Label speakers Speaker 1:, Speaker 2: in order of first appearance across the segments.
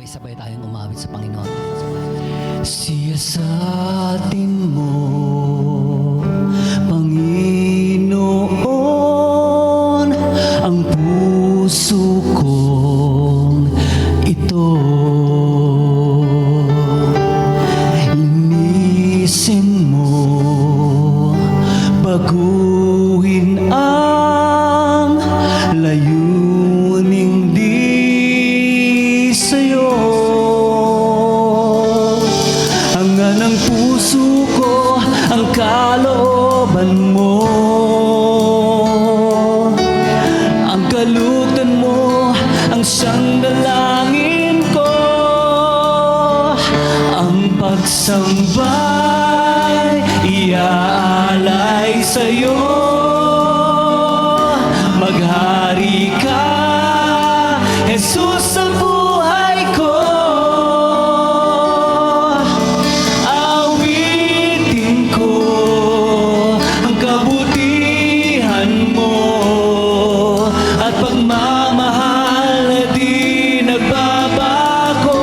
Speaker 1: May sabay tayong umawit sa Panginoon.
Speaker 2: Siya sa atin mo, Panginoon, ang puso kong ito. Linisin mo, baguhin ang layuning di sa'yo. Hangan ng puso ko ang kalooban mo, ang kalugdan mo ang siyang dalangin ko, ang pagsambay iaalay sa'yo. Maghari ka, Jesus, sa buhay ko. Awitin ko ang kabutihan mo at pagmamahal na di nagbabago.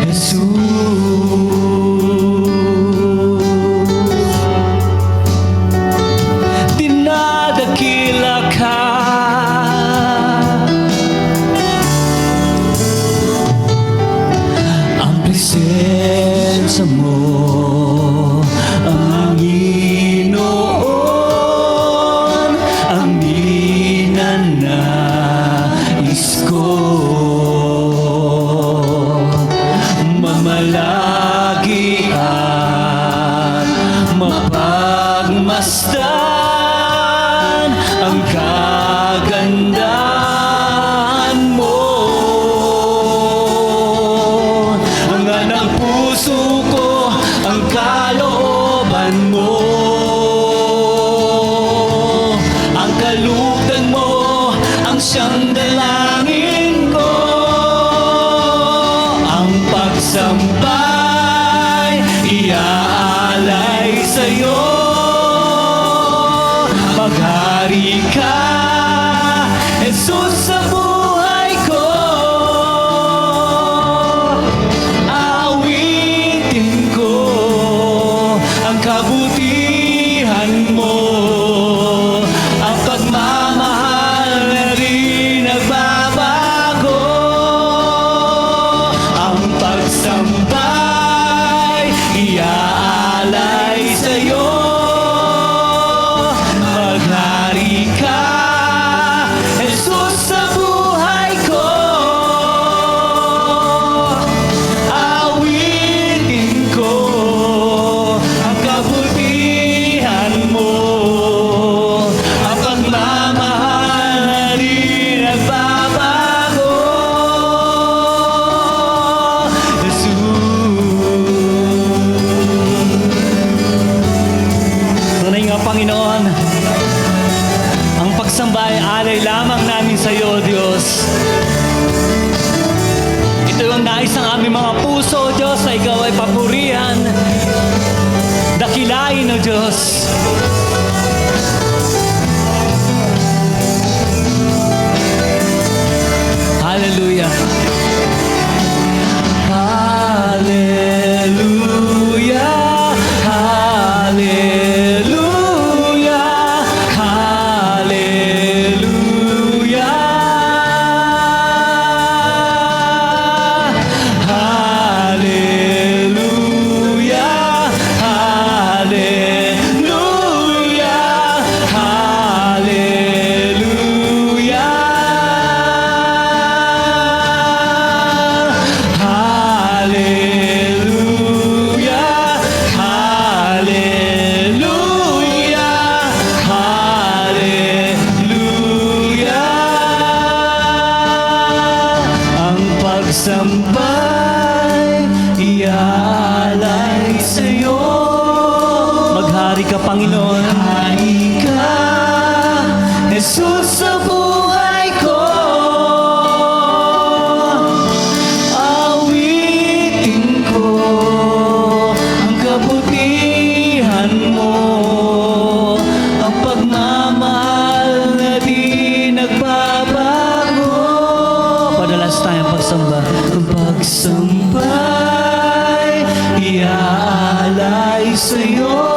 Speaker 2: Jesus, dinadakila ka. Ang presensya mo, ang Panginoon, ang ninanais ko. Mamalagi at mapagmasdan ang kagandahan mo. Hangan ng puso ko ang kalooban mo, ang kalugdan mo ang siyang dalangin ko, ang pagsambay iaalay sa'yo. Maghari ka, Jesus, sa buhay ko. Awitin ko ang kabutihan mo, ang pagmamahal na di nagbabago, ang pagsambay iaalay sa'yo. Maghari ka, Jesus, sa buhay ko. Awitin ko ang kabutihan mo, ang pagmamahal na di nagbabago. Jesus. Tunay nga, Panginoon, ang pagsambay alay lamang namin sa iyo, Diyos. Ito yung nais ng aming mga puso, Diyos, na ikaw ay papurihan, dakilain, O Diyos. Hallelujah. Hallelujah. Hallelujah. Hallelujah. Hallelujah. Pagsambay iaalay sa'yo. Maghari ka, Panginoon. Maghari ka, Jesus, sa buhay ko. Awitin ko ang kabutihan mo, ang pagmamahal na di nagbabago. iyo